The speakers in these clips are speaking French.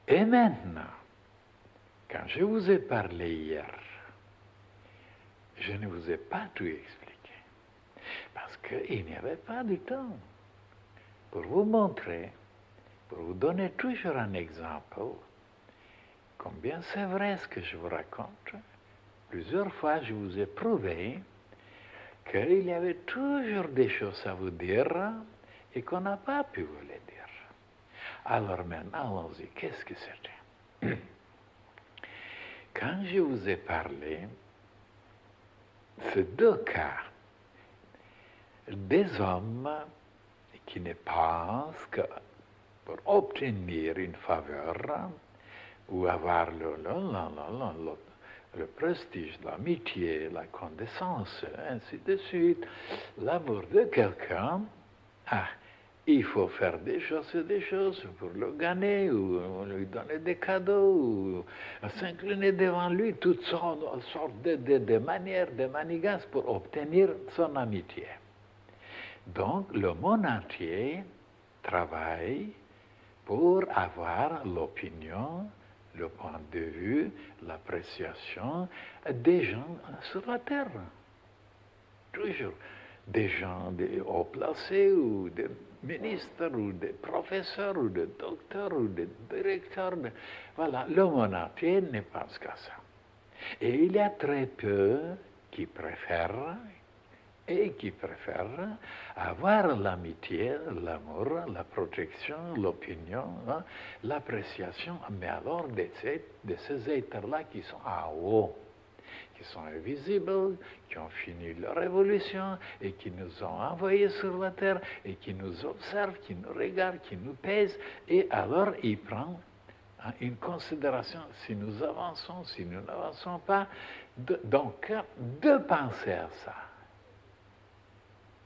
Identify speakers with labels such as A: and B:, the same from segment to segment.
A: Et maintenant, quand je vous ai parlé hier, je ne vous ai pas tout expliqué, parce qu'il n'y avait pas de temps pour vous montrer, pour vous donner toujours un exemple, combien c'est vrai ce que je vous raconte. Plusieurs fois, je vous ai prouvé qu'il y avait toujours des choses à vous dire et qu'on n'a pas pu vous les dire. Alors maintenant, allons-y. Qu'est-ce que c'était? Quand je vous ai parlé, ces deux cas, des hommes qui ne pensent que pour obtenir une faveur ou avoir le prestige, l'amitié, la connaissance, ainsi de suite, l'amour de quelqu'un, il faut faire des choses pour le gagner, ou lui donner des cadeaux, ou s'incliner devant lui, toutes sortes de manières, de manigances pour obtenir son amitié. Donc, le monde entier travaille pour avoir l'opinion, le point de vue, l'appréciation des gens sur la terre. Toujours. Des gens haut placés, ou des ministres, ou des professeurs, ou des docteurs, ou des directeurs. Voilà, le monde entier ne pense qu'à ça. Et il y a très peu qui préfèrent avoir l'amitié, l'amour, la protection, l'opinion, l'appréciation, mais alors de ces êtres-là qui sont en haut, qui sont invisibles, qui ont fini leur évolution et qui nous ont envoyés sur la terre et qui nous observent, qui nous regardent, qui nous pèsent, et alors ils prennent une considération si nous avançons, si nous n'avançons pas. Donc, de penser à ça.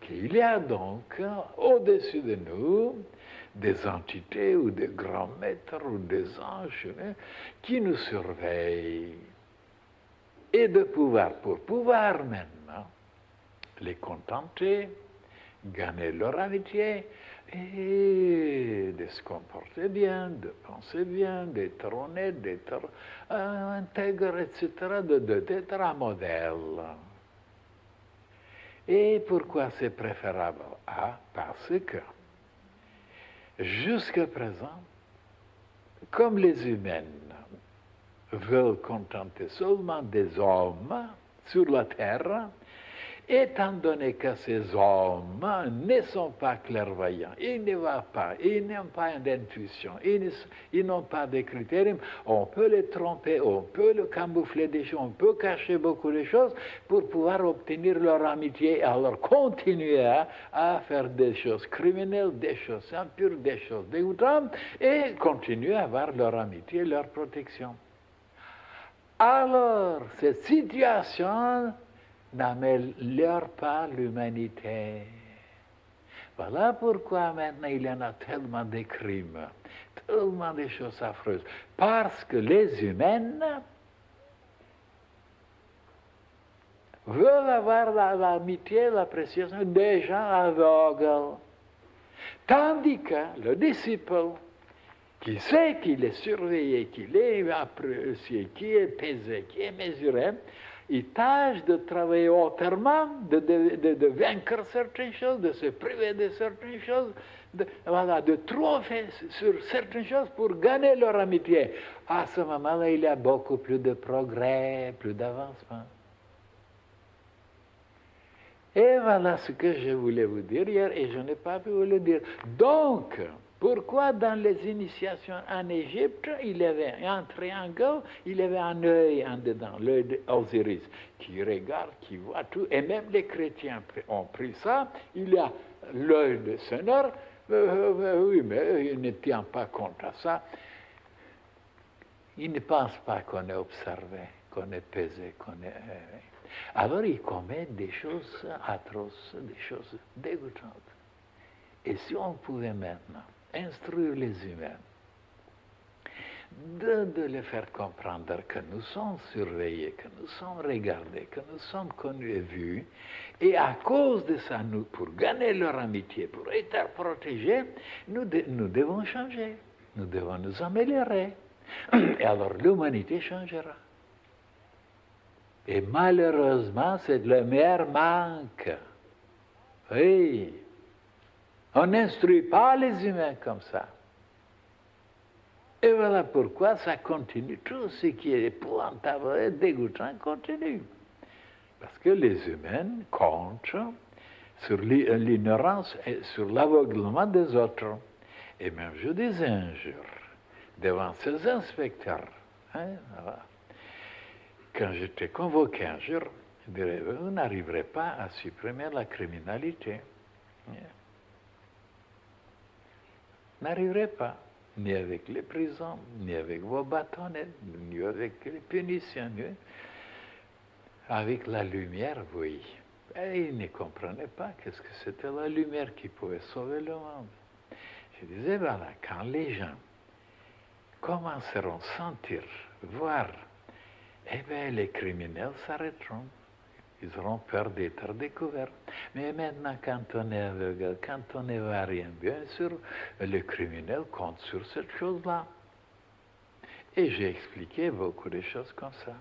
A: Qu'il y a donc au-dessus de nous des entités ou des grands maîtres ou des anges qui nous surveillent, et de pouvoir, pour pouvoir maintenant les contenter, gagner leur amitié et de se comporter bien, de penser bien, d'être honnête, d'être intègre, etc., d'être un modèle. Et pourquoi c'est préférable? Parce que jusqu'à présent, comme les humains veulent contenter seulement des hommes sur la terre, étant donné que ces hommes ne sont pas clairvoyants, ils ne voient pas, ils n'ont pas d'intuition, ils n'ont pas de critères, on peut les tromper, on peut le camoufler des choses, on peut cacher beaucoup de choses pour pouvoir obtenir leur amitié, alors continuer à faire des choses criminelles, des choses impures, des choses dégoûtantes, et continuer à avoir leur amitié, leur protection. Alors, cette situation n'améliore pas l'humanité. Voilà pourquoi maintenant il y en a tellement de crimes, tellement de choses affreuses. Parce que les humains veulent avoir l'amitié, l'appréciation des gens aveugles. Tandis que le disciple, qui sait qu'il est surveillé, qu'il est apprécié, qui est pesé, qui est mesuré, il tâche de travailler autrement, de vaincre certaines choses, de se priver de certaines choses, de triompher sur certaines choses pour gagner leur amitié. À ce moment-là, il y a beaucoup plus de progrès, plus d'avancement. Et voilà ce que je voulais vous dire hier, et je n'ai pas pu vous le dire. Donc, pourquoi dans les initiations en Égypte, il y avait un triangle, il y avait un œil en dedans, l'œil d'Osiris, qui regarde, qui voit tout, et même les chrétiens ont pris ça, il y a l'œil de Seigneur, oui, mais il ne tient pas compte à ça. Il ne pense pas qu'on est observé, qu'on est pesé, qu'on est... Alors il commet des choses atroces, des choses dégoûtantes. Et si on pouvait maintenant instruire les humains, de les faire comprendre que nous sommes surveillés, que nous sommes regardés, que nous sommes connus et vus, et à cause de ça, nous, pour gagner leur amitié, pour être protégés, nous devons changer, nous devons nous améliorer. Et alors l'humanité changera. Et malheureusement, c'est le meilleur manque. Oui. On n'instruit pas les humains comme ça. Et voilà pourquoi ça continue. Tout ce qui est épouvantable et dégoûtant continue. Parce que les humains comptent sur l'ignorance et sur l'aveuglement des autres. Et même je disais un jour, devant ces inspecteurs, voilà, quand j'étais convoqué un jour, je dirais, vous n'arriverez pas à supprimer la criminalité. N'arriverez pas, ni avec les prisons, ni avec vos bâtonnets, ni avec les punitions, ni avec la lumière, oui. Et ils ne comprenaient pas qu'est-ce que c'était la lumière qui pouvait sauver le monde. Je disais, voilà, quand les gens commenceront à sentir, voir, eh bien, les criminels s'arrêteront. Ils auront peur d'être découverts. Mais maintenant, quand on est aveugle, quand on ne voit rien, bien sûr, le criminel compte sur cette chose-là. Et j'ai expliqué beaucoup de choses comme ça.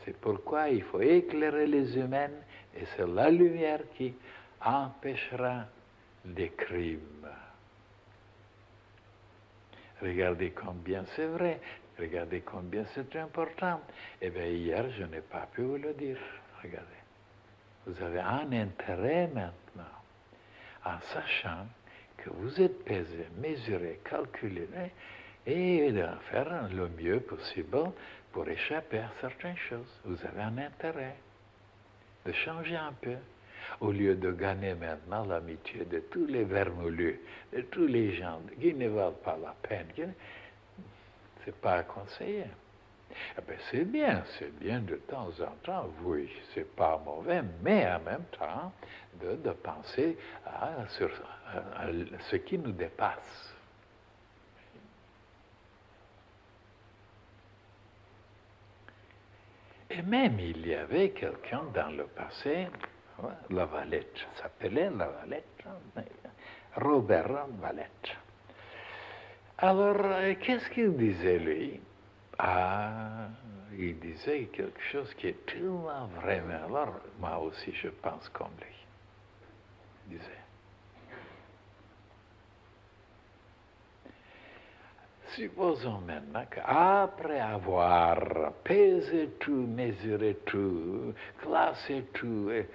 A: C'est pourquoi il faut éclairer les humains, et c'est la lumière qui empêchera les crimes. Regardez combien c'est vrai, regardez combien c'est important. Eh bien, hier, je n'ai pas pu vous le dire. Regardez. Vous avez un intérêt maintenant, en sachant que vous êtes pesé, mesuré, calculé, et de faire le mieux possible pour échapper à certaines choses. Vous avez un intérêt de changer un peu. Au lieu de gagner maintenant l'amitié de tous les vermoulus, de tous les gens qui ne valent pas la peine, ce n'est pas à conseiller. Eh bien, c'est bien de temps en temps, oui, c'est pas mauvais, mais en même temps, de penser sur ce qui nous dépasse. Et même il y avait quelqu'un dans le passé, Lavalette, s'appelait Lavalette, Robert Lavalette. Alors, qu'est-ce qu'il disait lui? Il disait quelque chose qui est tellement vrai, mais alors moi aussi je pense comme lui. Il disait, supposons maintenant qu'après avoir pesé tout, mesuré tout, classé tout, et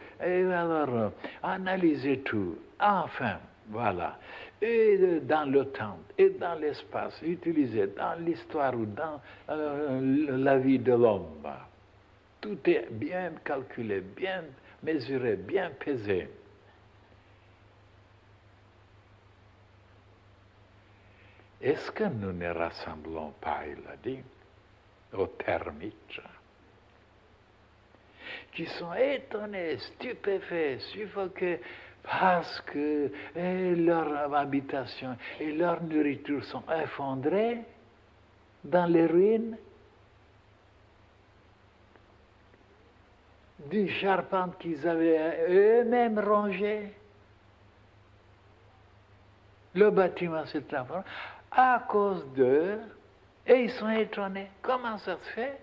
A: alors analysé tout, enfin, voilà, et dans le temps, et dans l'espace, utilisé dans l'histoire ou dans la vie de l'homme, tout est bien calculé, bien mesuré, bien pesé. Est-ce que nous ne rassemblons pas, il a dit, aux termites, qui sont étonnés, stupéfaits, suffoqués, parce que leur habitation et leur nourriture sont effondrées dans les ruines d'une charpente qu'ils avaient eux-mêmes rongée. Le bâtiment s'est effondré à cause d'eux, et ils sont étonnés. Comment ça se fait?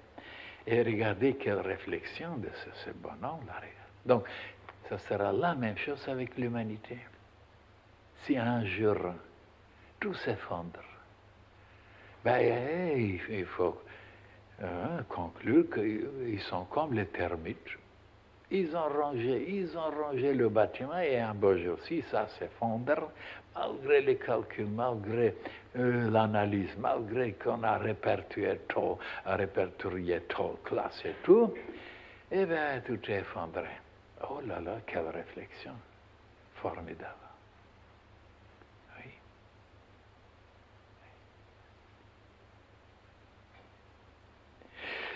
A: Et regardez quelle réflexion de ce bonhomme-là. Donc, ça sera la même chose avec l'humanité. Si un jour tout s'effondre, ben, il faut conclure qu'ils sont comme les termites. Ils ont rongé le bâtiment, et un beau jour, si ça s'effondre, malgré les calculs, malgré l'analyse, malgré qu'on a répertorié tout, classé tout, eh bien, tout est effondré. Oh là là, quelle réflexion formidable. Oui.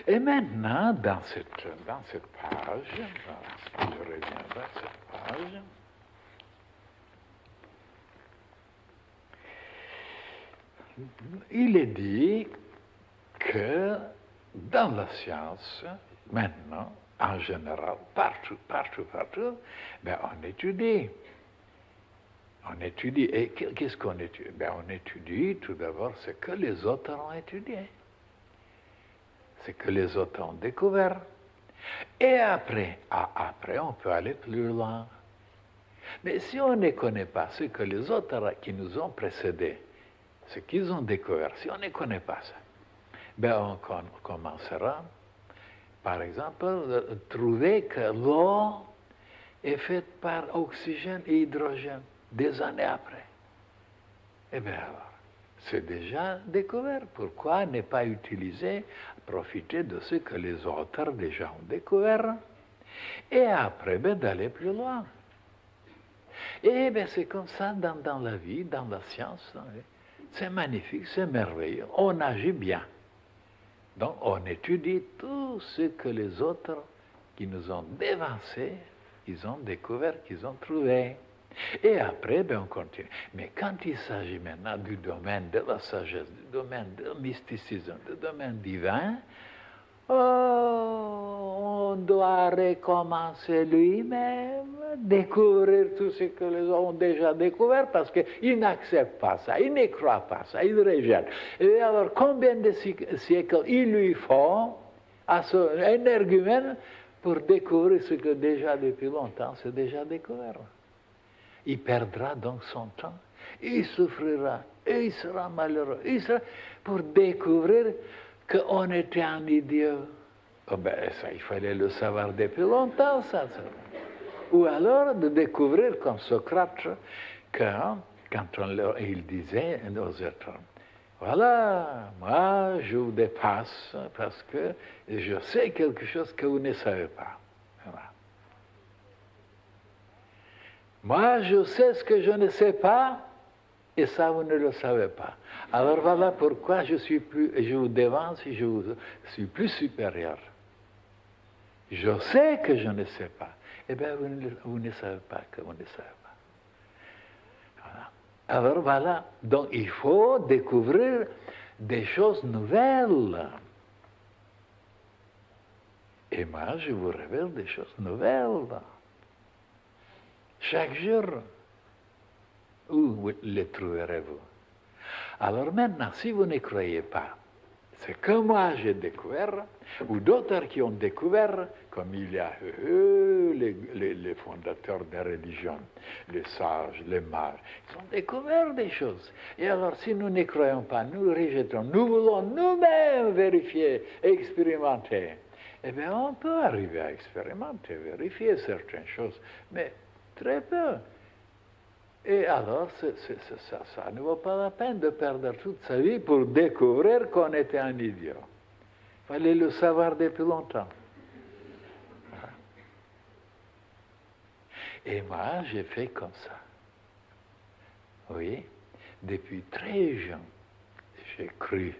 A: Et maintenant, dans cette page, je reviendrai à cette page, il est dit que dans la science, maintenant, en général, partout, ben, on étudie On étudie. Et qu'est-ce qu'on étudie? Ben, on étudie tout d'abord ce que les autres ont étudié, ce que les autres ont découvert. Et après, on peut aller plus loin. Mais si on ne connaît pas ce que les autres qui nous ont précédés, ce qu'ils ont découvert, si on ne connaît pas ça, ben on commencera, par exemple, à trouver que l'eau est faite par oxygène et hydrogène des années après. Eh bien alors, c'est déjà découvert. Pourquoi ne pas utiliser, profiter de ce que les autres déjà ont découvert et après d'aller plus loin. Et bien c'est comme ça dans la vie, dans la science. C'est magnifique, c'est merveilleux. On agit bien. Donc on étudie tout ce que les autres qui nous ont dévancés, ils ont découvert, qu'ils ont trouvé. Et après, on continue. Mais quand il s'agit maintenant du domaine de la sagesse, du domaine du mysticisme, du domaine divin, on doit recommencer lui-même, découvrir tout ce que les autres ont déjà découvert, parce qu'il n'accepte pas ça, il ne croit pas ça, il rejette. Et alors, combien de siècles il lui faut à son énergumène pour découvrir ce que déjà depuis longtemps c'est déjà découvert? Il perdra donc son temps, il souffrira, et il sera malheureux, pour découvrir qu'on était un idiot. Oh ben, ça, il fallait le savoir depuis longtemps, ça. Ou alors de découvrir, comme Socrate, que quand il disait aux êtres, voilà, moi je vous dépasse parce que je sais quelque chose que vous ne savez pas. Voilà. Moi je sais ce que je ne sais pas, et ça vous ne le savez pas. Alors voilà pourquoi je vous devance et je suis plus supérieur. Je sais que je ne sais pas. Eh bien, vous ne savez pas que vous ne savez pas. Voilà. Alors voilà, donc il faut découvrir des choses nouvelles. Et moi, je vous révèle des choses nouvelles. Chaque jour. Où les trouverez-vous? Alors maintenant, si vous ne croyez pas, c'est que moi j'ai découvert, ou d'autres qui ont découvert, comme il y a les fondateurs des religions, les sages, les mages, ils ont découvert des choses. Et alors, si nous ne croyons pas, nous rejetons, nous voulons nous-mêmes vérifier, expérimenter, eh bien, on peut arriver à expérimenter, vérifier certaines choses, mais très peu. Et alors, ça ne vaut pas la peine de perdre toute sa vie pour découvrir qu'on était un idiot. Il fallait le savoir depuis longtemps. Et moi, j'ai fait comme ça. Oui, depuis très jeune, j'ai cru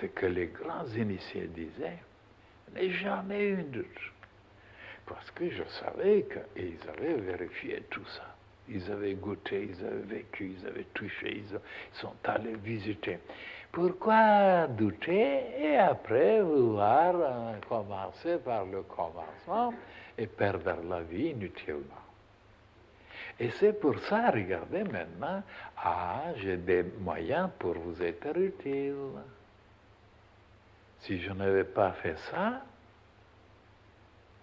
A: ce que les grands initiés disaient, n'ai jamais eu de doute. Parce que je savais qu'ils avaient vérifié tout ça. Ils avaient goûté, ils avaient vécu, ils avaient touché, ils sont allés visiter. Pourquoi douter et après vouloir commencer par le commencement et perdre la vie inutilement? Et c'est pour ça, regardez maintenant, j'ai des moyens pour vous être utile. Si je n'avais pas fait ça,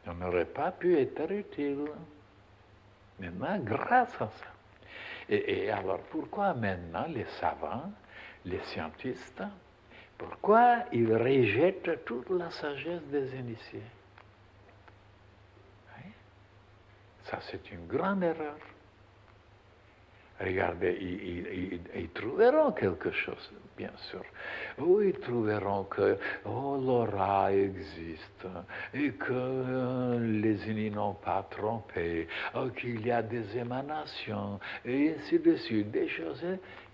A: je n'aurais pas pu être utile. Maintenant, grâce à ça. Et alors, pourquoi maintenant les savants, les scientistes, pourquoi ils rejettent toute la sagesse des initiés? Oui. Ça, c'est une grande erreur. Regardez, ils trouveront quelque chose, bien sûr. Ou ils trouveront que l'aura existe, et que les unis n'ont pas trompé, qu'il y a des émanations, et ainsi de suite, des choses.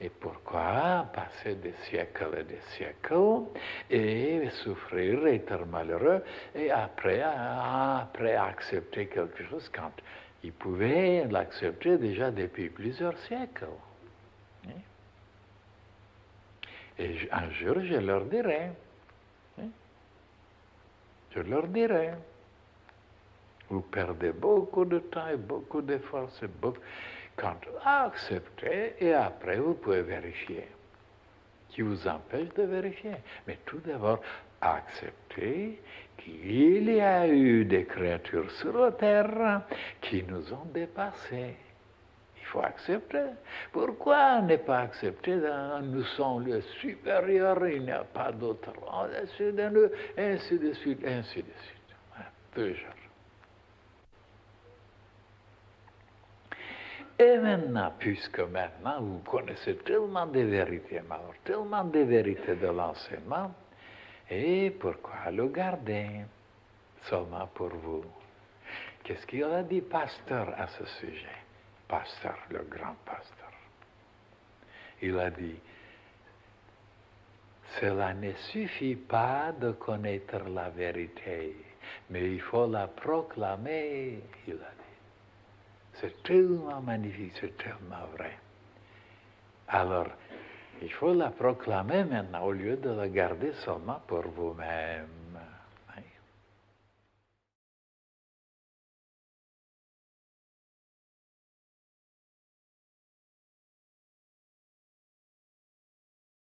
A: Et pourquoi passer des siècles et des siècles, et souffrir, être malheureux, et après accepter quelque chose quand ils pouvaient l'accepter déjà depuis plusieurs siècles. Et un jour, je leur dirai, vous perdez beaucoup de temps et beaucoup d'efforts. quand acceptez, et après vous pouvez vérifier. Qui vous empêche de vérifier? Mais tout d'abord, accepter qu'il y a eu des créatures sur la terre qui nous ont dépassés. Il faut accepter. Pourquoi ne pas accepter? Nous sommes les supérieurs, il n'y a pas d'autre au-dessus de nous, ainsi de suite, ainsi de suite. Toujours. Et maintenant, puisque maintenant vous connaissez tellement de vérités, alors tellement de vérités de l'enseignement, et pourquoi le garder seulement pour vous? Qu'est-ce qu'il a dit pasteur à ce sujet? Pasteur, le grand pasteur. Il a dit, cela ne suffit pas de connaître la vérité, mais il faut la proclamer, il a dit. C'est tellement magnifique, c'est tellement vrai. Alors, il faut la proclamer maintenant au lieu de la garder seulement pour vous-même.